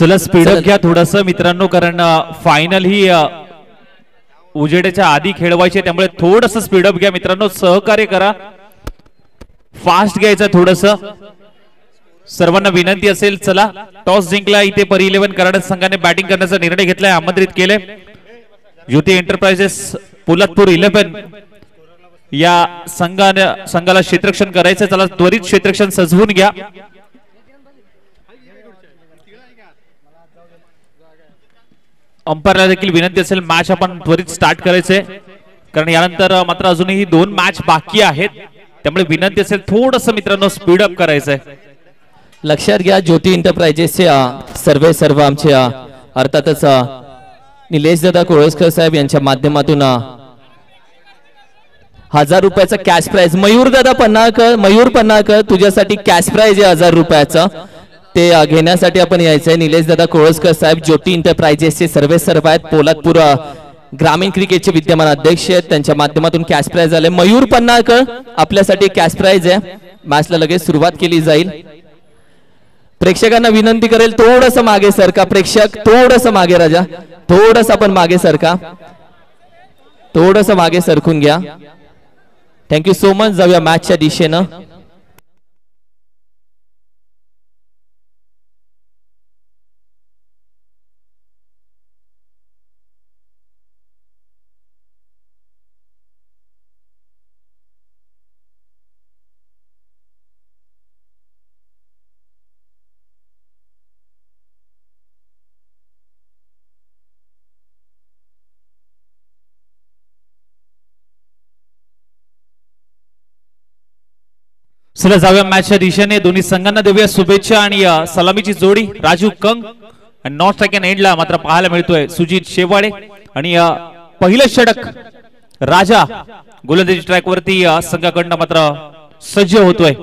चला स्पीडअप घ्या थोडस मित्रांनो, कारण फायनल ही उजेडाच्या आधी खेळवायचे, त्यामुळे थोडस स्पीडअप घ्या मित्रांनो, सहकार्य करा, फास्ट घ्यायचं थोडस, सर्वांना विनंती असेल. चला टॉस जिंकला इथे परी 11 कराड संघाने बॅटिंग करण्याचा निर्णय घेतलाय, आमंत्रित केले ज्योती एंटरप्राइजेस पोलादपूर 11 या संघाला क्षेत्ररक्षण करायचं. चला त्वरित क्षेत्ररक्षण सजवून घ्या. अंपायरला देखील विनंती असेल मॅच आपण त्वरित स्टार्ट करायचंय, कारण यानंतर मात्र अजूनही 2 मॅच बाकी आहेत, त्यामुळे विनंती असेल थोडस मित्रांनो स्पीडअप करायचंय. लक्षात घ्या ज्योती एंटरप्राइजेसचे सर्व आमचे अर्थातच निलेश दादा कोळसकर साहेब यांच्या माध्यमातून 1000 रुपयाचा कॅश प्राइज. मयूर दादा पन्नाळकर तुझ्यासाठी कॅश प्राइज आहे 1000 रुपयाचा, ते घेण्यासाठी आपण यायचंय. निलेश दादा कोळसकर साहेब ज्योती एंटरप्राइजेसचे सर्व आहेत, पोलादपूर ग्रामीण क्रिकेटचे विद्यमान अध्यक्ष आहेत, त्यांच्या माध्यमातून कॅश प्राइज आले. मयूर पन्नाळकर आपल्यासाठी कॅश प्राइज आहे. मॅचला लगेच सुरुवात केली जाईल. प्रेक्षकांना विनंती करेल थोडस मागे सरका, प्रेक्षक थोडस मागे, राजा थोडस आपण मागे सरका, थोडस मागे सरकून घ्या. Thank you so much. जाऊया मॅचच्या दिशेनं. चला जाऊया मॅचच्या दिशेने. दोन्ही संघांना देऊया शुभेच्छा आणि सलामीची जोडी. राजू कंग आणि नॉट सेकंड एंडला मात्र पाहायला मिळतोय सुजित शेवाळे, आणि पहिलं षटक राजा गोलंदाजी ट्रॅक वरती संघाकडनं मात्र सज्ज होतोय.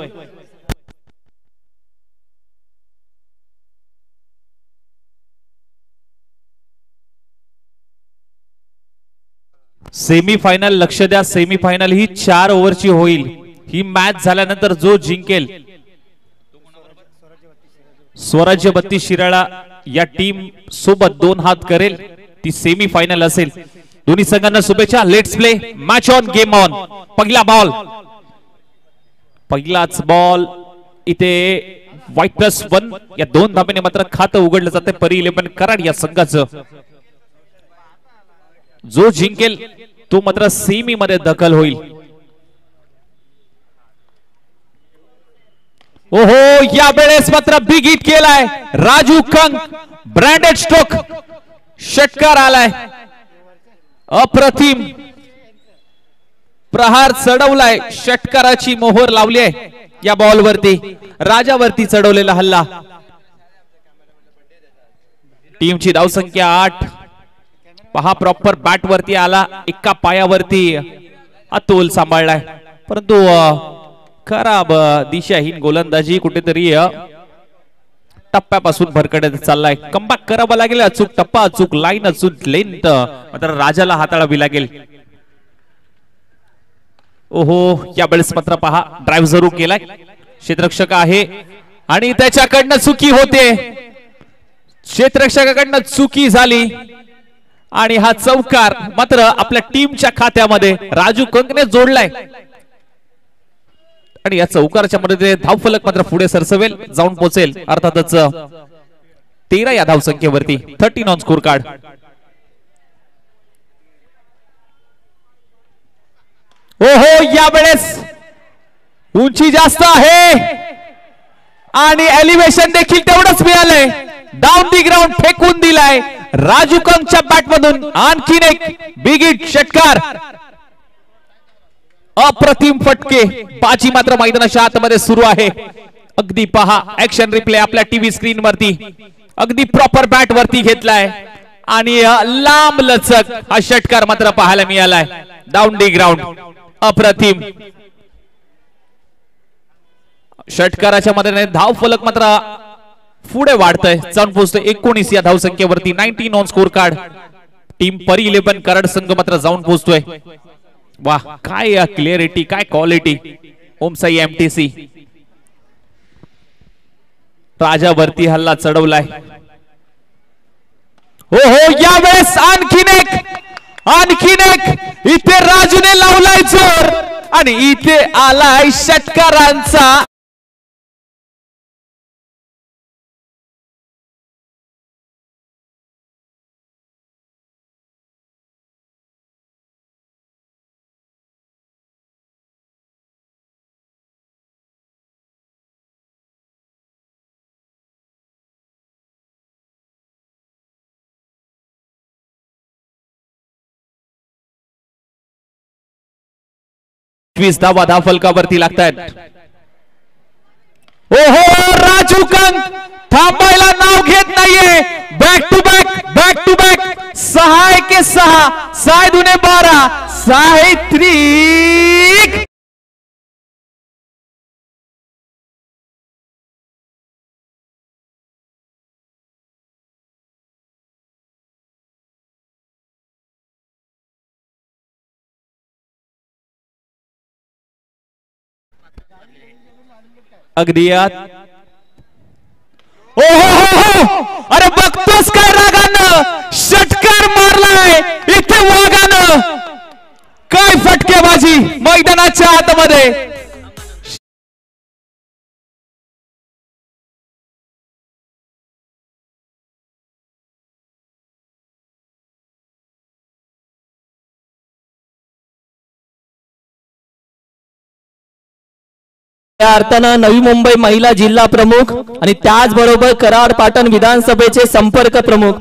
सेमीफायनल लक्ष द्या, सेमीफायनल ही 4 ओव्हरची होईल. ही मॅच झाल्यानंतर जो जिंकेल स्वराज्य 32 शिराळा या टीम सोबत 2 हात करेल, ती सेमीफायनल असेल. दोन्ही संघांना शुभेच्छा. Let's play, match on, game on. पहिला बॉल, पहिलाच बॉल इथे -1 या 2 धाब्याने मात्र खातं उघडलं जाते परी 11 कराड या संघाचं. जो जिंकेल तो मात्र सेमी मध्ये दखल होईल. ओहो, या वेळेस मात्र बिग हिट केलाय राजू कंग, ब्रँडेड स्ट्रोक, षटकार आलाय, अप्रतिम प्रहार चढवलाय, षटकाराची मोहर लावली आहे या बॉल वरती, राजावरती चढवलेला हल्ला. टीमची धावसंख्या 8. पहा प्रॉपर बॅट वरती आला, एका पायावरती अतुल सांभाळलाय, परंतु खराब दिशाहीन गोलंदाजी कुठेतरी टप्प्यापासून भरकटत चाललाय. कमबॅक करावा लागेल, अचूक टप्पा, अचूक लाईन, अचूक लेंथ मात्र राजाला हाताळावी लागेल. ओहो, या वेळेस मात्र पहा ड्राइव्ह जरूर केलाय, क्षेत्ररक्षक आहे आणि त्याच्याकडनं चुकी होते, क्षेत्ररक्षकाकडनं चुकी झाली आणि हा चौकार मात्र आपल्या टीमच्या खात्यामध्ये राजू कंगने जोडलाय आणि या चौकाराच्या मध्ये धावफलक मात्र पुढे सरसवेल, जाऊन पोहोचेल अर्थातच 13 या धावसंख्येवरती. 13 ऑन स्कोर कार्ड. ओहो, या वेळेस उंची जास्त आहे आणि एलिव्हेशन देखील तेवढंच मिळालंय. डाऊन दी ग्राउंड फेकून दिलाय राजू कंगच्या बॅट मधून. आणखीन एक बिग हिट षटकार, अप्रतिम फटके, बाजी मात्र मैदानाच्या आतमध्ये सुरू आहे. अगदी पहा ऍक्शन रिप्ले आपल्या टीव्ही स्क्रीन वरती, अगदी प्रॉपर बॅट वरती घेतलाय आणि लांब लचक हा षटकार मात्र पाहायला मिळालाय. डाऊन दी ग्राउंड, अप्रतिम षटकाराच्या मदतीने धाव फलक मात्र पुढे वाढतंय, जाऊन पोहोचतोय 19 या धावसंख्येवरती. 19 ऑन स्कोर कार्ड. टीम परी 11 कराड संघ मात्र जाऊन पोहोचतोय. वाह, काय क्लिअरिटी, काय क्वालिटी. ओमसाई एमटीसी राजावरती हल्ला चढवलाय, हो हो यावेळेस आणखीन एक इथे राजूने लावलाय जोर आणि इथे आलाय षटकारांचा धावा धाव फलकावरती लागतात. ओहो राजू कंक थांबायला नाव घेत नाहीये. बॅक टू बॅक 6-6 6-12 6-3 अगदी अरे बघतोस काय रागानं षटकार मारलाय इथे वाघानं. काय फटकेबाजी मैदानाच्या आतमध्ये. त्या अर्थानं नवी मुंबई महिला जिल्हा प्रमुख आणि त्याचबरोबर कराड पाटण विधानसभेचे संपर्क प्रमुख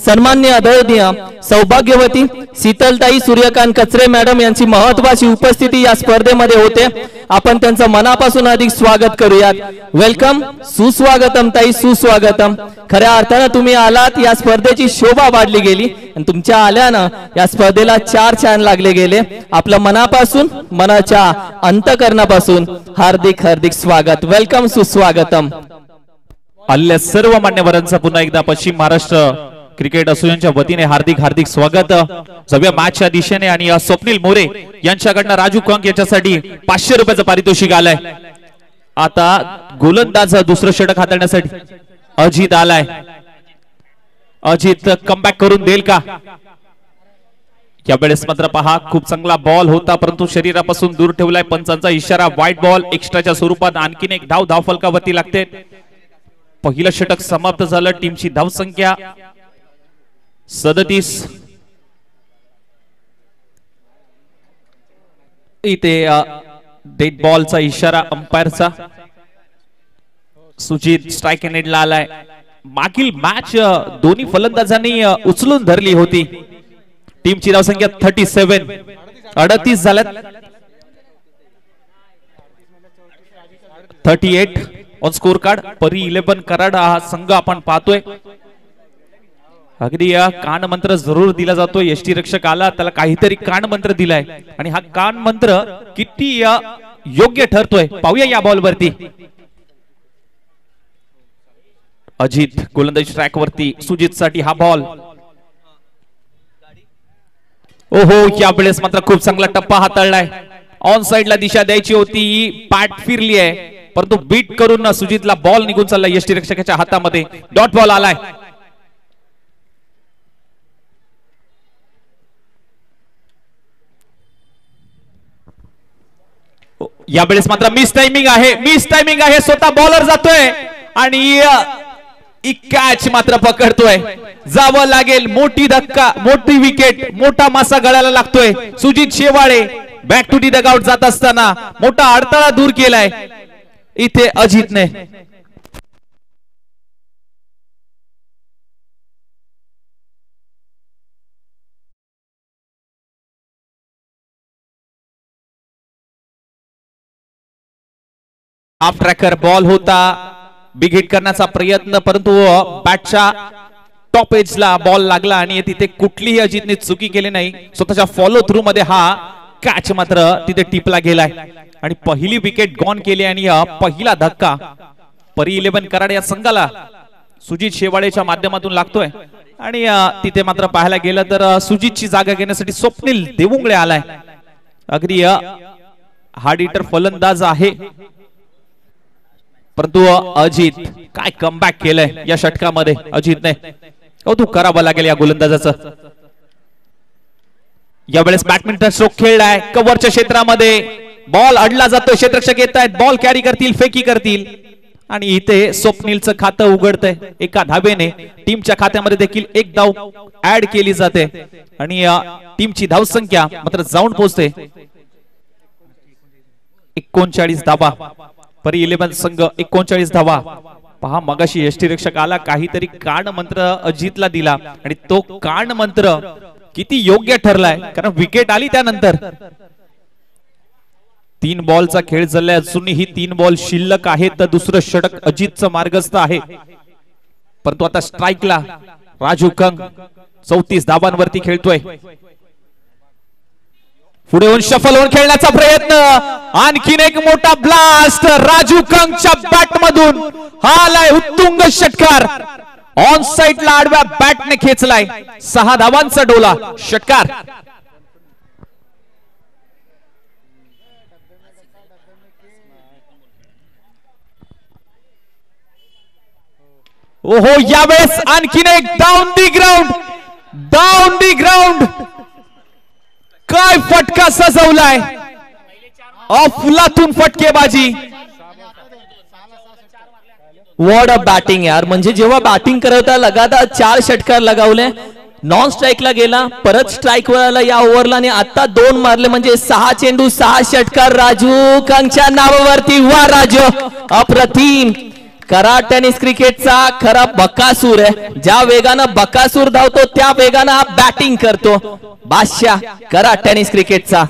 सन्माननीय आदरणीय सौभाग्यवती शीतलताई सूर्यकांत कचरे मॅडम यांची महत्वाची उपस्थिती या स्पर्धेमध्ये होते. आपण त्यांचं मनापासून अधिक स्वागत करूयात. वेलकम, सुस्वागतम ताई, सुस्वागतम. खऱ्या अर्थानं तुम्ही आलात, या स्पर्धेची शोभा वाढली गेली आणि तुमच्या आल्यानं या स्पर्धेला 4 चांद लागले गेले. आपलं मनापासून मनाच्या अंतकरणापासून हार्दिक हार्दिक स्वागत. वेलकम, सुस्वागतम. आलेल्या सर्व मान्यवरांचा पुन्हा एकदा पश्चिम महाराष्ट्र क्रिकेट असोसिएशनच्या वतीने हार्दिक हार्दिक स्वागत. सगळ्या मॅचच्या दिशेने आणि स्वप्नील मोरे यांच्याकडनं राजू कंक यांच्यासाठी 500 रुपयाचं पारितोषिक आलंय. आता गोलंदाज दुसरं षटक हाताळण्यासाठी अजित आलाय. अजित कमबॅक करून देईल का? यावेळेस मात्र पहा, खूप चांगला बॉल होता परंतु शरीरापासून दूर ठेवलाय. पंचांचा इशारा, व्हाईट बॉल एक्स्ट्राच्या स्वरूपात. आणखीन एक धाव फलकावरती लागते. पहिलं षटक समाप्त झालं. टीमची धावसंख्या 37. इथे डेड बॉलचा इशारा अंपायरचा. सुजित स्ट्राइक एंडला आलाय. मागील मॅच दोन्ही फलंदाजांनी उचलून धरली होती. टीमची धावसंख्या 37 झाल्यात. 38 ऑन स्कोर कार्ड. परी 11 कराड हा संघ आपण पाहतोय. अगदी कान मंत्र जरूर दिला जातो. यष्टी रक्षक आला, त्याला काहीतरी कान मंत्र दिलाय आणि हा कान मंत्र किती योग्य ठरतोय पाहूया या बॉल वरती. अजित गोलंदाजी ट्रॅक वरती. सुजित साठी हा बॉल. ओहो, यावेळेस मात्र खूप चांगला टप्पा हाताळलाय. ऑन साइडला दिशा द्यायची होती, पॅट फिरली आहे परंतु बीट करून सुजितला बॉल निघून चालला यष्टी रक्षकाच्या हातामध्ये. डॉट बॉल आलाय. यावेळेस मात्र मिस टायमिंग आहे. स्वतः बॉलर जातोय आणि कॅच मात्र पकडतोय. जावं लागेल. मोठी धक्का, मोठी विकेट, मोठा मासा गळायला लागतोय. Sujit Shewale back to the dugout जात असताना मोठा अडथळा दूर केलाय इथे अजितने. हाफ ट्रॅकर बॉल होता. बिग हिट करण्याचा प्रयत्न परंतु बॅटच्या टॉप एजला बॉल लागला आणि तिथे कुठलीही अजितने चुकी केली नाही. स्वतःच्या फॉलो थ्रू मध्ये हा कॅच मात्र तिथे टिपला गेलाय आणि पहिली विकेट गॉन केली आणि पहिला धक्का परी 11 कराड या संघाला सुजित शेवाळेच्या माध्यमातून लागतोय. आणि तिथे मात्र पाहायला गेलं तर सुजितची जागा घेण्यासाठी स्वप्नील देवुंगळे आलाय. अगदी हार्ड हिटर फलंदाज आहे परंतु अजित काय कमबॅक केलंय या षटकामध्ये अजितने. कौतुक करावं लागेल या गोलंदाजाचं. यावेळेस बॅडमिंटन स्ट्रोक खेळलाय कव्हरच्या क्षेत्रामध्ये. बॉल अडला जातोय, क्षेत्ररक्षक येत आहेत, बॉल कॅरी करतील, फेकी करतील आणि इथे स्वप्नीलचं खातं उघडतंय. एका धावेने टीमच्या खात्यामध्ये देखील एक धाव ऍड केली जाते आणि टीमची धावसंख्या मात्र जाऊन पोहोचते 39 धावा. परी 11 संघ 39 धावा. पहा मगाशी यष्टीरक्षक आला, काहीतरी कान मंत्र अजितला दिला आणि तो कान मंत्र किती योग्य ठरलाय, कारण विकेट आली त्यानंतर. 3 बॉलचा खेळ चाललाय, अजूनही 3 बॉल शिल्लक आहेत. तर दुसरं षटक अजितचं मार्गस्थ आहे, परंतु आता स्ट्राइकला राजू कंग 34 धावांवरती खेळतोय. पुढे होऊन शफल होऊन खेळण्याचा प्रयत्न, आणखीन एक मोठा ब्लास्ट राजू कंगच्या बॅट मधून. हा आलाय उत्तुंग षटकार, ऑन साइडला आडव्या बॅटने खेचलाय. 6 धावांचा डोला षटकार. ओहो, यावेळेस आणखीन एक down the ground, down the ground. काय फटका सजवलाय, अफलातून फटकेबाजी. वॉट अ बॅटिंग यार. म्हणजे जेव्हा बॅटिंग करत लगातार 4 षटकार लगावले, नॉन स्ट्राइकला गेला, परत स्ट्राइक वर या ओव्हरला आणि आता 2 मारले, म्हणजे 6 चेंडू 6 षटकार राजू कंगच्या नावावरती. वा राजू, अप्रतिम. करा टेनिस क्रिकेटचा खरा बकासूर आहे. ज्या वेगानं बकासूर धावतो त्या वेगानं हा बॅटिंग करतो. बादशाह करा टेनिस क्रिकेटचा.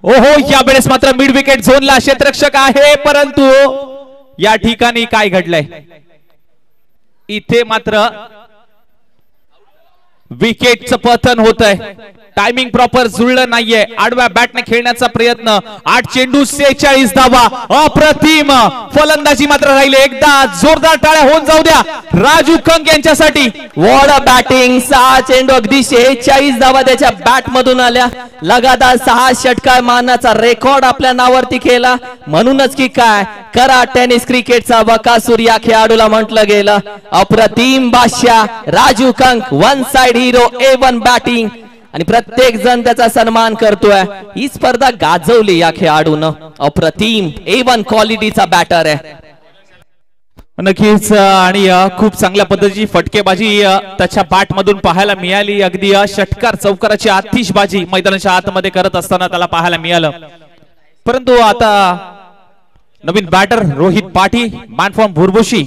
ओहो, यावेळेस मात्र मिड विकेट झोनला क्षेत्ररक्षक आहे, परंतु या ठिकाणी काय घडलंय, इथे मात्र विकेटचं पतन होत आहे. टायमिंग प्रॉपर जुळलं नाहीये. आडव्या बॅटने खेळण्याचा प्रयत्न, 8 चेंडू 46 धावा. अप्रतिम फलंदाजी मात्र राहिले. एकदा जोरदार टाळ्या होऊन जाऊ द्या राजू कंग यांच्यासाठी. What a batting. 6 चेंडू अगदी 46 धावा त्याच्या बॅट मधून आल्या. लगातार 6 षटकार मारण्याचा रेकॉर्ड आपल्या नावावरती केला. म्हणूनच की काय, करा टेनिस क्रिकेटचा बकासूर या खेळाडूला म्हटलं गेलं. अप्रतिम बादशाह राजू कंग, one side hero, A1 batting आणि प्रत्येक जण त्याचा सन्मान करतोय. ही स्पर्धा गाजवली या खेळाडूनं. अप्रतिम A1 क्वालिटीचा बॅटर आहे. नक्कीच, आणि खूप चांगल्या पद्धतीची फटकेबाजी त्याच्या बॅट मधून पाहायला मिळाली. अगदी षटकार चौकाराची आतिषबाजी मैदानाच्या आतमध्ये करत असताना त्याला पाहायला मिळालं. परंतु आता नवीन बॅटर रोहित पाटी, मॅन फ्रॉम भुरभुशी.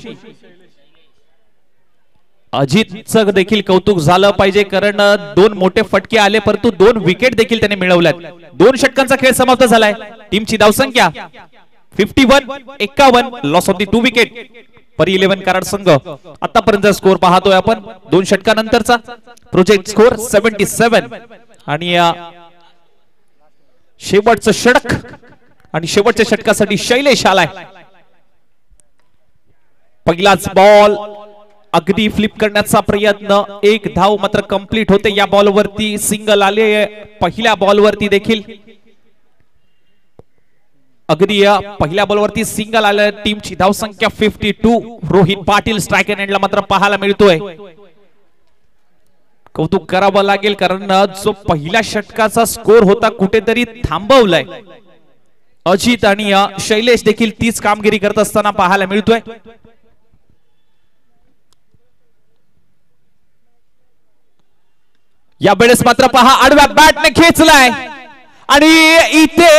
अजितचं देखील कौतुक झालं पाहिजे, कारण 2 मोठे फटके आले, परंतु 2 विकेट देखील त्याने मिळवल्यात. 2 षटकांचा खेळ समाप्त झालाय. टीमची धावसंख्या 51, लॉस ऑफ दी 2 विकेट. परी 11 कराड संघ आतापर्यंत स्कोर पाहतोय आपण 2 षटकानंतरचा. प्रोजेक्ट स्कोर 77 आणि शेवटचं षटक आणि शेवटच्या षटकासाठी शैलेश आलाय. पहिलाच बॉल अगदी फ्लिप करण्याचा प्रयत्न, 1 धाव मात्र कंप्लीट होते. या बॉलवरती सिंगल आले. पहिल्या बॉलवरती देखील अगदी पहिल्या बॉलवरती सिंगल आलं. टीमची धावसंख्या 52. रोहित पाटील स्ट्राइक एंडला मात्र पाहायला मिळतोय. कौतुक करावं लागेल, कारण जो पहिल्या षटकाचा स्कोर होता कुठेतरी थांबवलाय. अजित आणि शैलेश देखील तीच कामगिरी करत असताना पाहायला मिळतोय. या वेळेस मात्र पहा आडव्या बॅटने खेचलाय आणि इथे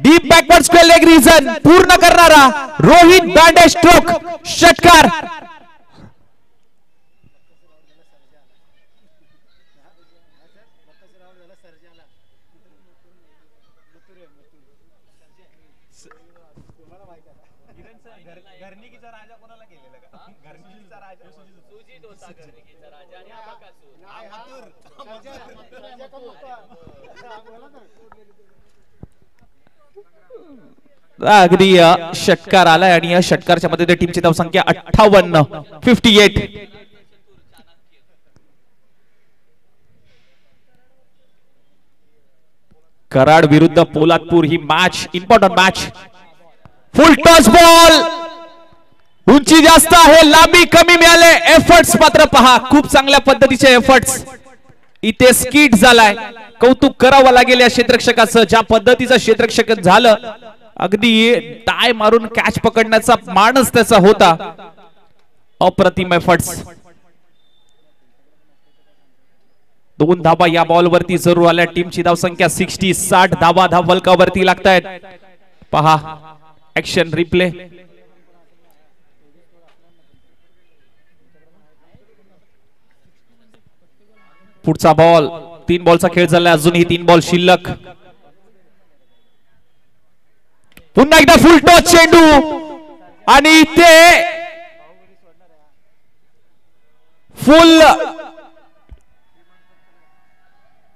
deep backward square leg region पूर्ण करणारा रोहित दांडे स्ट्रोक षटकार. अगदी षटकार आलाय आणि या षटकारच्या मध्ये टीमची धावसंख्या 58. कराड विरुद्ध पोलादपूर ही match, important match. Full toss ball उंची जास्त आहे, लांबी कमी मिळाले. एफर्ट्स मात्र पहा, खूप चांगल्या पद्धतीचे एफर्ट्स इथे स्किट झालाय. कौतुक करावं लागेल या क्षेत्ररक्षकाचं, ज्या पद्धतीचं क्षेत्ररक्षक झालं. अगदी टाय मारून कॅच पकडण्याचा मानस त्याचा होता. अप्रतिम एफर्ट्स. 2 धाबा या बॉल वरती जरूर आल्या. टीमची धावसंख्या 60 धाबा फलकावरती लागतायत. पहा ऍक्शन रिप्ले. पुढचा बॉल. 3 बॉलचा खेळ झाला, अजूनही 3 बॉल शिल्लक. पुन्हा एकदा फुल टॉस चेंडू आणि इथे फुल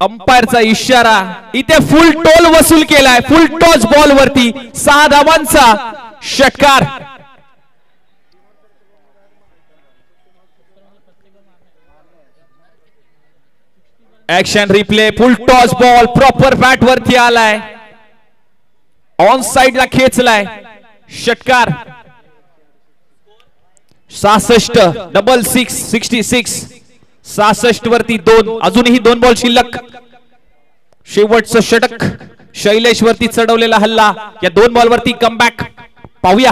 अंपायरचा इशारा. इथे फुल टोल वसूल केलाय. फुल टॉस बॉल वरती 6 धावांचा षटकार. Action replay. फुल टॉस बॉल प्रॉपर बॅट वरती आलाय, ऑन साइडला खेचलाय. षटकार. 66 डबल 66 66 वरती 2. अजूनही 2 बॉल शिल्लक. शेवटचं षटक. शैलेश वरती चढवलेला हल्ला. या 2 बॉल वरती कमबॅक पाहूया.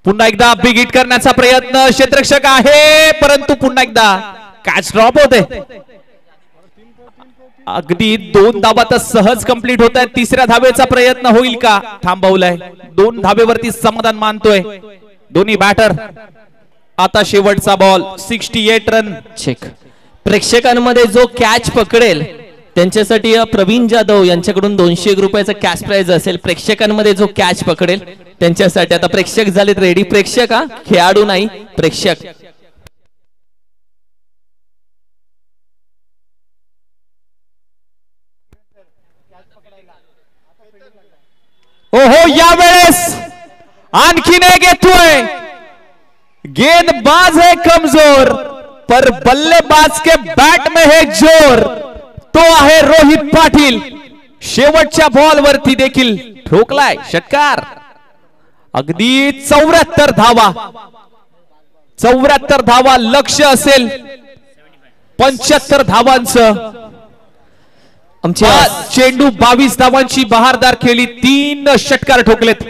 पुन्हा एकदा बिग हिट करण्याचा प्रयत्न. क्षेत्ररक्षक आहे, परंतु पुन्हा एकदा कॅच ड्रॉप होते. अगदी 2 धावा तर सहज कंप्लीट होत आहेत. 3ऱ्या धावेचा प्रयत्न होईल का? थांबवलाय. 2 धावेवरती समाधान मानतोय दोन्ही बॅटर. आता शेवटचा बॉल. 68 रन. चेक. प्रेक्षकांमध्ये जो कॅच पकडेल त्यांच्यासाठी प्रवीण जाधव यांच्याकडून 200 रुपयाचा कॅश प्राइज असेल. प्रेक्षकांमध्ये जो कॅच पकडेल त्यांच्यासाठी. आता प्रेक्षक झालेत रेडी. प्रेक्षक हा, खेळाडू नाही, प्रेक्षक. ओहो, यावेळेस आणखीन एक येतोय. गेंदबाज है कमजोर पर बल्लेबाज के बैट में है जोर. तो आहे रोहित पाटील. शेवटच्या बॉल वरती देखील ठोकलाय षटकार. अगदी 74 धावा. 74 धावा लक्ष असेल. 75 धावांचं. आमच्या चेंडू 22 धावांची बहारदार खेळली. 3 षटकार ठोकलेत.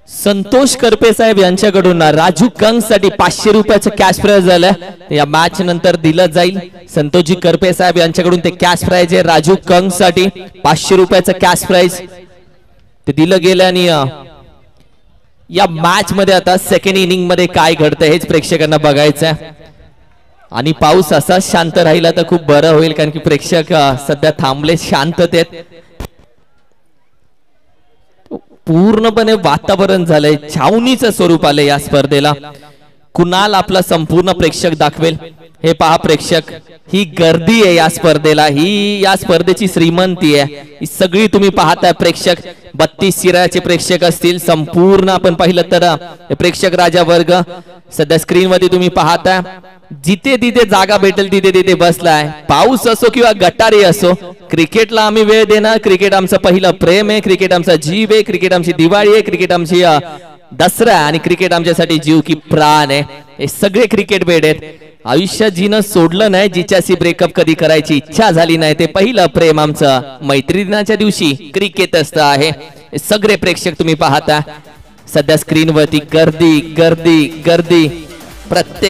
संतोष करपे साहेब यांच्याकडून राजू कंग साठी 500 रुपयाचं कॅश प्राइज झालं. या मॅच नंतर दिलं जाईल. संतोषजी करपे साहेब यांच्याकडून ते कॅश प्राइज आहे. राजू कंग साठी 500 रुपयाचं कॅश प्राइज ते दिलं गेलं. आणि या मॅच मध्ये आता सेकंड इनिंग मध्ये काय घडतं हेच प्रेक्षकांना बघायचं आहे. आणि पाऊस असा शांत राहिला तर खूप बरं होईल, कारण की प्रेक्षक सध्या थांबले, शांततेत. पूर्णपणे वातावरण झालंय, छावणीचं स्वरूप आलंय या स्पर्धेला. कुणाल आपला संपूर्ण प्रेक्षक दाखवेल. हे पहा प्रेक्षक, ही गर्दी आहे या स्पर्धेला, ही या स्पर्धेची श्रीमंती आहे. ही सगळी तुम्ही पाहताय प्रेक्षक. 32 शिराचे प्रेक्षक असतील संपूर्ण. आपण पाहिलं तर प्रेक्षक राजा वर्ग सध्या स्क्रीनवरती तुम्ही पाहताय. जिथे तिथे जागा भेटेल तिथे तिथे बसलाय. पाऊस असो किंवा गटारी असो, क्रिकेटला आम्ही वेळ देणार. क्रिकेट आमचं पहिलं प्रेम आहे, क्रिकेट आमचा जीव आहे, क्रिकेट आमची दिवाळी आहे, क्रिकेट आमची दसरा आणि क्रिकेट आमच्यासाठी जीव की प्राण आहे. हे सगळे क्रिकेट बेड आहेत. आयुष्यात जिनं सोडलं नाही, जिच्याशी ब्रेकअप कधी करायची इच्छा झाली नाही, ते पहिलं प्रेम आमचं मैत्री दिनाच्या दिवशी क्रिकेट असतं आहे. हे सगळे प्रेक्षक तुम्ही पाहता सध्या स्क्रीनवरती. गर्दी गर्दी गर्दी प्रत्येक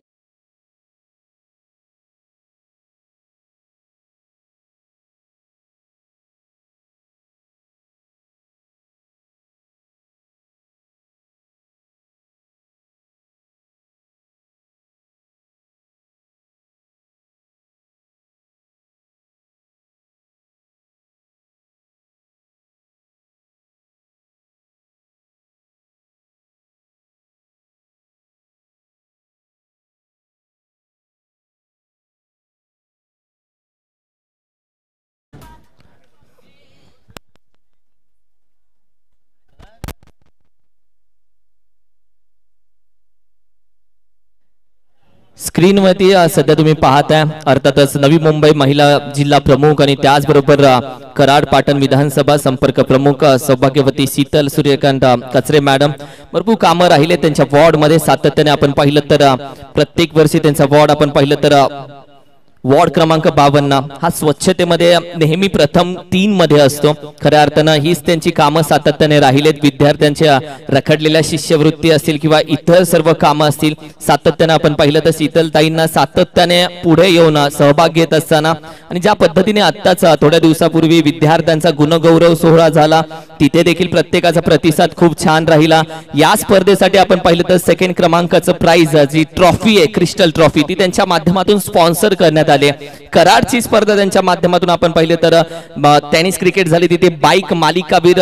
स्क्रीनवरती सध्या तुम्ही पाहताय अर्थातच नवी मुंबई महिला जिल्हा प्रमुख आणि त्याचबरोबर कराड पाटण विधानसभा संपर्क प्रमुख सौभाग्यवती शीतल सूर्यकांत कचरे मॅडम भरपूर कामं राहिले त्यांच्या वॉर्डमध्ये सातत्याने आपण पाहिलं तर प्रत्येक वर्षी त्यांचा वॉर्ड आपण पाहिलं तर वॉर्ड क्रमांक 52 हा स्वच्छतेमध्ये नेहमी प्रथम 3 मध्ये असतो। खऱ्या अर्थानं हीच त्यांची कामं सातत्याने राहिलेत। विद्यार्थ्यांच्या रखडलेल्या शिष्यवृत्ती असतील किंवा इतर सर्व कामं असतील सातत्याने आपण पाहिलं तर शीतलताईंना सातत्याने पुढे येऊन सहभाग घेत असताना आणि ज्या पद्धतीने आत्ताच थोड्या दिवसापूर्वी विद्यार्थ्यांचा गुणगौरव सोहळा झाला तिथे देखील प्रत्येकाचा प्रतिसाद खूप छान राहिला। या स्पर्धेसाठी आपण पाहिलं तर सेकंड क्रमांकाचं प्राइज जी ट्रॉफी आहे क्रिस्टल ट्रॉफी ती त्यांच्या माध्यमातून स्पॉन्सर करण्यात आले। कराडची स्पर्धा त्यांच्या माध्यमातून आपण पाहिले तर टेनिस क्रिकेट झाली तिथे बाईक मालिकावीर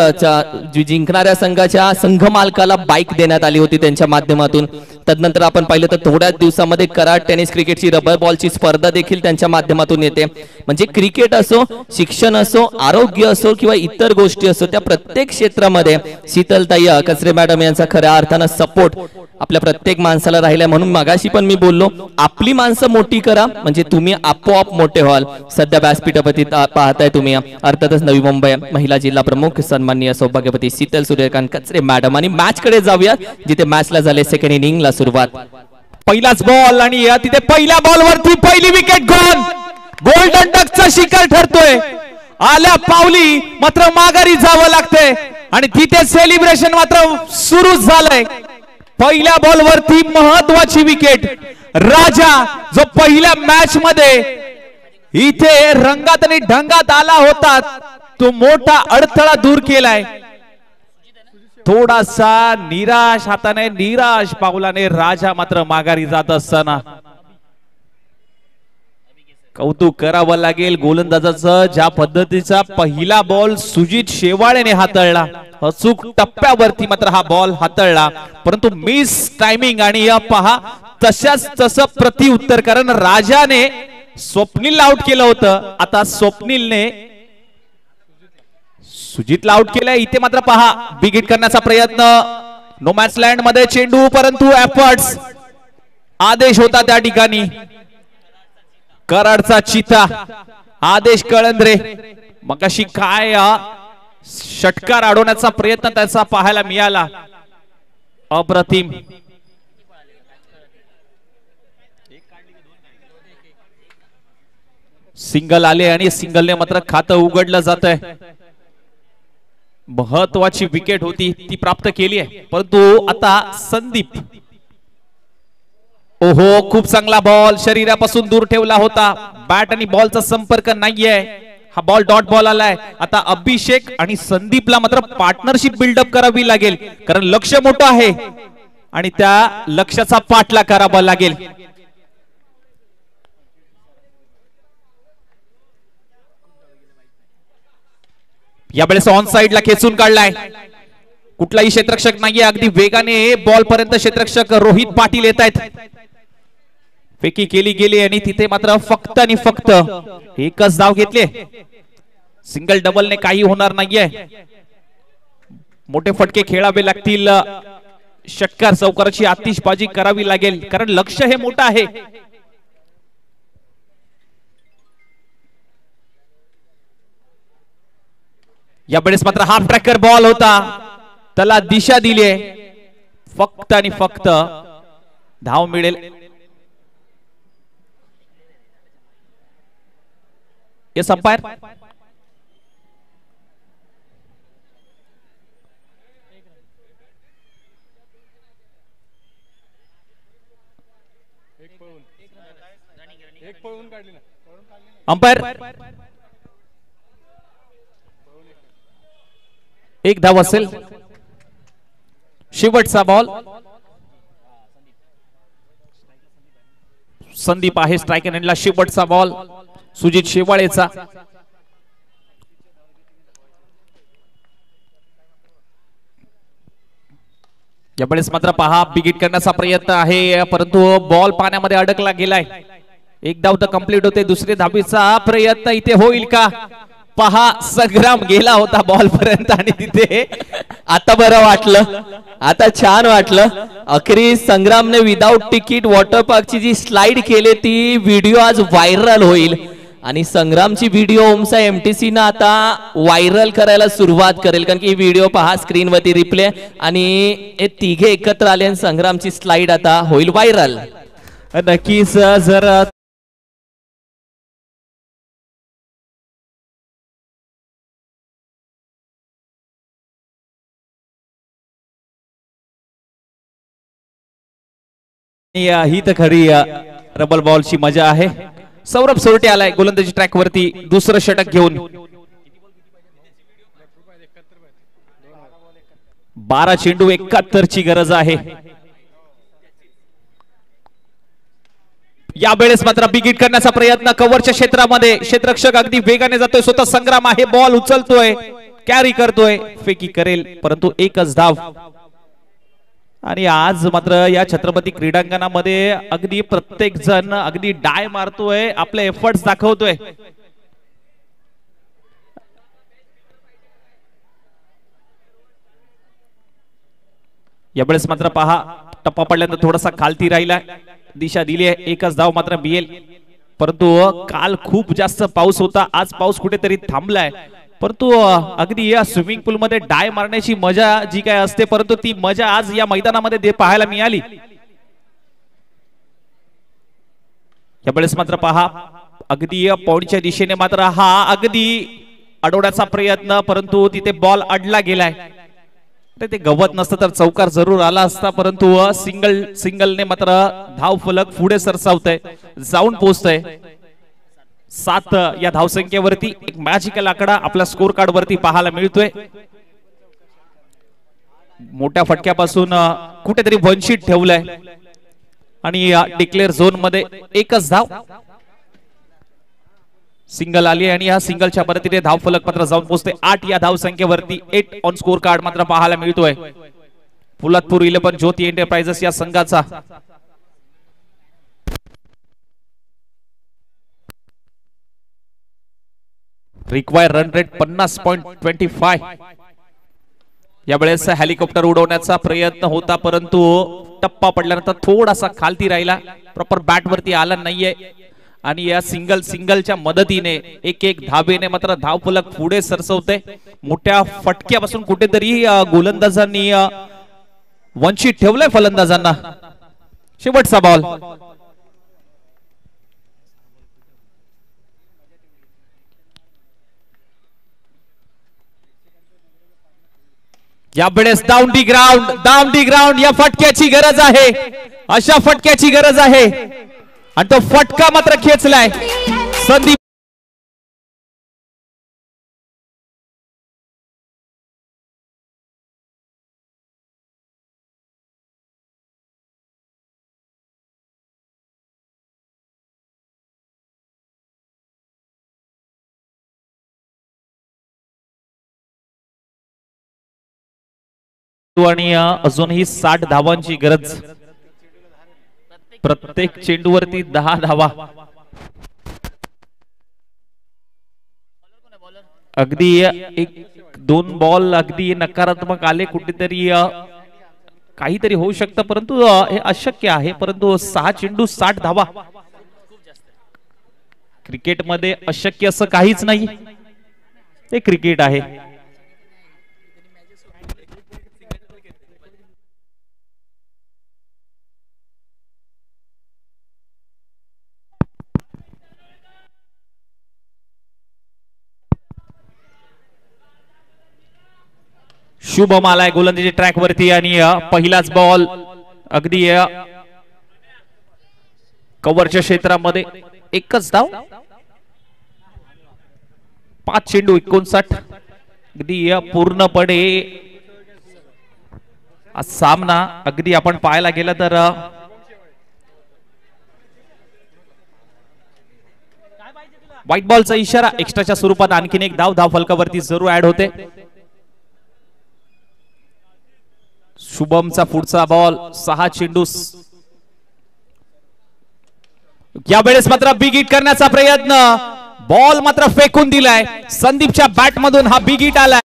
जिंकणाऱ्या संघाच्या संघ मालकाला बाईक देण्यात आली होती त्यांच्या माध्यमातून। तदनंतर आपण पाहिलं तर थोड्याच दिवसामध्ये कराड टेनिस क्रिकेटची रबर बॉलची स्पर्धा देखील त्यांच्या माध्यमातून येते। म्हणजे क्रिकेट असो शिक्षण असो आरोग्य असो किंवा इतर गोष्टी असो त्या प्रत्येक क्षेत्रामध्ये शीतलताई कचरे मॅडम यांचा खऱ्या अर्थानं सपोर्ट आपल्या प्रत्येक माणसाला राहिला। म्हणून मगाशी पण मी बोललो आपली माणसं मोठी करा म्हणजे तुम्ही आपोआप मोठे व्हाल। सध्या व्यासपीठावरती पाहताय तुम्ही अर्थातच नवी मुंबई महिला जिल्हा प्रमुख सन्माननीय सौभाग्यवती शीतल सूर्यकांत कचरे मॅडम आणि मॅच कडे जाऊया जिथे मॅचला झाले सेकंड इनिंगला सुरुवात। पहिलाच बॉल आणि तिथे पहिल्या बॉलवरती पहिली विकेट गॉन। गोल्डन डकचा शिकार ठरतोय। आल्या पावली मात्र माघारी जावं लागतंय आणि तिथे सेलिब्रेशन मात्र सुरू झालंय। पहिल्या बॉलवरती महत्वाची विकेट राजा जो पहिल्या मॅच मध्ये इथे रंगात आणि ढंगात आला होता तो मोठा अडथळा दूर केलाय। थोडासा निराश हाताने निराश पावलाने राजा मात्र माघारी जात असताना कौतुक करावं लागेल गोलंदाजाचं ज्या पद्धतीचा पहिला बॉल सुजित शेवाळेने हाताळला। अचूक टप्प्यावरती मात्र हा बॉल हाताळला परंतु मिस टायमिंग आणि या पहा तशाच तसं प्रत्युत्तर कारण राजाने स्वप्नीलला आउट केलं होतं आता स्वप्नीलने सुजितला आउट केलाय। इथे मात्र पहा बिग हिट करण्याचा प्रयत्न नो मॅच लँड मध्ये चेंडू परंतु एफर्ट्स आदेश होता त्या ठिकाणी कराडचा चिता आदेश कळंद्रे मगाशी काय षटकार अडवण्याचा प्रयत्न त्याचा पाहायला मिळाला अप्रतिम। सिंगल आले आणि सिंगलने मात्र खातं उघडलं जात आहे। महत्वाची विकेट होती ती प्राप्त केली आहे परंतु आता संदीप ओहो खूप चांगला बॉल शरीरापासून दूर ठेवला होता बॅट आणि बॉलचा संपर्क नाहीये हा बॉल डॉट बॉल आलाय। आता अभिषेक आणि संदीपला मात्र पार्टनरशिप बिल्डअप करावी लागेल कारण लक्ष मोठं आहे आणि त्या लक्ष्याचा पाठला करावा लागेल। यावेळेस ऑन साइडला खेचून काढलाय कुठलाही क्षेत्ररक्षक नाहीये अगदी वेगाने बॉल पर्यंत क्षेत्ररक्षक रोहित पाटील येत आहेत। फेकी केली गेली आणि तिथे मात्र फक्त आणि फक्त एकच धाव घेतले। सिंगल डबलने काही होणार नाहीये मोठे फटके खेळावे लागतील षटकार चौकाराची आतिषबाजी करावी लागेल कारण लक्ष हे मोठं आहे। यावेळेस मात्र हाफ ट्रॅकर बॉल होता त्याला दिशा दिली फक्त आणि फक्त धाव मिळेल। यस अंपायर अंपायर एक धाव असेल शेवटचा बॉल संदीप आहे स्ट्राइक एंडला शेवटचा बॉल सुजित शेवाळेचा यावेळेस मात्र पहा बिग हिट करण्याचा प्रयत्न आहे परंतु बॉल पाण्यामध्ये अडकला गेलाय। एक धाव तर कंप्लीट होते दुसरे धावीचा प्रयत्न इथे होईल का पहा संग्राम गेला होता बॉल पर्यंत आणि तिथे आता बरं वाटलं आता छान वाटलं अखेरी संग्रामने विदाउट तिकीट वॉटर पार्कची जी स्लाइड केली ती व्हिडिओ आज व्हायरल होईल आणि संग्रामची व्हिडिओ ओमसा एमटीसी ना आता व्हायरल करायला सुरुवात करेल कारण की व्हिडिओ पहा स्क्रीनवरती रिप्ले आणि हे तिघे एकत्र आले आणि संग्रामची स्लाइड आता होईल व्हायरल. नक्कीच जर ही तर खरी रबल बॉलची मजा आहे. सौरभ सोरटे आलाय गोलंदाजी ट्रॅक वरती दुसरं षटक घेऊन. 12 चेंडू 71 ची गरज आहे. या वेळेस मात्र बिग हिट करण्याचा प्रयत्न कव्हरच्या क्षेत्रामध्ये क्षेत्ररक्षक अगदी वेगाने जातोय. स्वतः संग्राम आहे बॉल उचलतोय कॅरी करतोय फेकी करेल परंतु एकच धाव. आणि आज मात्र या छत्रपती क्रीडांगणामध्ये अगदी प्रत्येक जण अगदी डाय मारतोय आपले एफर्ट्स दाखवतोय. यावेळेस मात्र पहा टप्पा पडल्यानंतर थोडासा खालती राहिला दिशा दिली आहे. एकच धाव मात्र बिएल परंतु काल खूप जास्त पाऊस होता आज पाऊस कुठेतरी थांबलाय परंतु अगदी या स्विमिंग पूल मध्ये डाय मारण्याची मजा जी काय असते परंतु ती मजा आज या मैदानामध्ये पाहायला मिळाली. यावेळेस मात्र पहा अगदी पॉईंटच्या दिशेने मात्र हा अगदी अडवण्याचा प्रयत्न परंतु तिथे बॉल अडला गेलाय. ते गवत नसतं तर चौकार जरूर आला असता परंतु सिंगलने मात्र धाव फलक पुढे सरसावतय जाऊन पोहोचतय. 7 या धावसंख्येवरती एक मॅजिकल आकडा आपल्या स्कोर कार्ड वरती पाहायला मिळतोय. मोठ्या फटक्यापासून कुठेतरी वंचित ठेवलंय आणि डिक्लेअर झोन मध्ये एकच धाव सिंगल आली आणि या सिंगलच्या मदतीने धाव फलक मात्र जाऊन पोहोचते 8 या धावसंख्येवरती 8 ऑन स्कोर कार्ड मात्र पाहायला मिळतोय. पोलादपूर 11 ज्योती एंटरप्राइजेस या संघाचा. Require run rate 50.25. यावेळेस हेलिकॉप्टर उडवण्याचा प्रयत्न होता परंतु टप्पा पडल्यानंतर थोडासा खालती राहिला प्रॉपर बॅट वरती आला नाहीये आणि या सिंगलच्या मदतीने एक धावेने मात्र धाव फलक पुढे सरसवते. मोठ्या फटक्यापासून कुठेतरी गोलंदाजांनी वंचित ठेवलंय फलंदाजांना. शेवटचा बॉल या वेळेस डाऊन दी ग्राउंड या फटक्याची गरज आहे. अशा फटक्याची गरज आहे आणि तो फटका मात्र खेचलाय संदीप. आणि अजूनही 60 धावांची गरज. प्रत्येक चेंडूवरती 10 धावा. अगदी 1-2 बॉल अगदी नकारात्मक आले कुठेतरी काहीतरी होऊ शकतं परंतु हे अशक्य आहे. परंतु 6 चेंडू 60 धावा क्रिकेटमध्ये अशक्य असं काहीच नाही. ते क्रिकेट आहे. शुभम आलाय गोलंदाजी ट्रॅक वरती आणि पहिलाच बॉल अगदी कव्हरच्या क्षेत्रामध्ये एकच धाव. 5 चेंडू 59. अगदी पूर्णपणे सामना अगदी आपण पाहायला गेला तर व्हाईट बॉलचा इशारा एक्स्ट्राच्या स्वरूपात आणखीन एक धाव फलकावरती जरूर ऍड होते. शुभमचा पुढचा बॉल 6 चेंडू. यावेळेस मात्र बिग हिट करण्याचा प्रयत्न बॉल मात्र फेकून दिलाय. संदीपच्या बॅट मधून हा बिग हिट आलाय.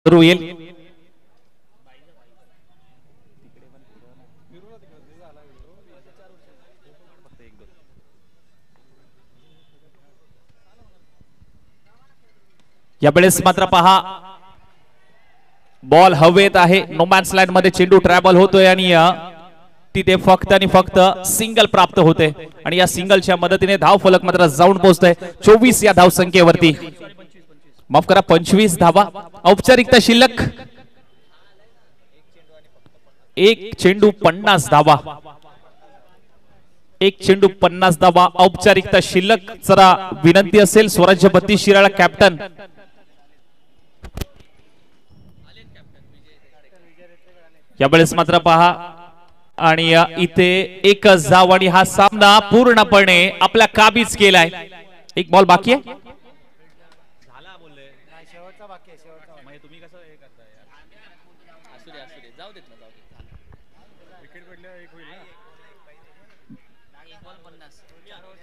सुरू येईल. यावेळेस मात्र पहा बॉल हवेत आहे. नोमॅन्स लँड मध्ये चेंडू ट्रॅव्हल होतोय आणि तिथे फक्त आणि फक्त सिंगल प्राप्त होते आणि या सिंगलच्या मदतीने धाव फलक मात्र जाऊन पोहोचतोय 24 या धाव संख्येवरती. माफ करा 25 धावा. औपचारिकता शिल्लक एक चेंडू 50 धावा. एक चेंडू 50 धावा. औपचारिकता शिल्लक. जरा विनंती असेल स्वराज्य 32 शिराळा कॅप्टन यावेळेस मात्र पहा आणि इथे एकच धाव आणि हा सामना पूर्णपणे आपल्या काबीज केलाय. एक बॉल बाकी आहे.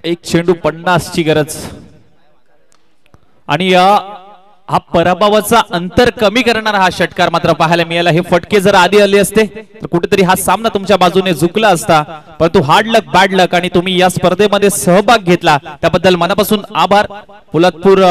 एक चेंडू 50 ची गरज आणि हा पराभवाचा अंतर कमी करणारा हा षटकार मात्र पाहायला मिळाला. हे फटके जर आधी आले असते तर कुठेतरी हा सामना तुमच्या बाजूने झुकला असता. परंतु हार्ड लक बॅड लक आणि तुम्ही या स्पर्धेमध्ये सहभाग घेतला त्याबद्दल मनापासून आभार. पोलादपूर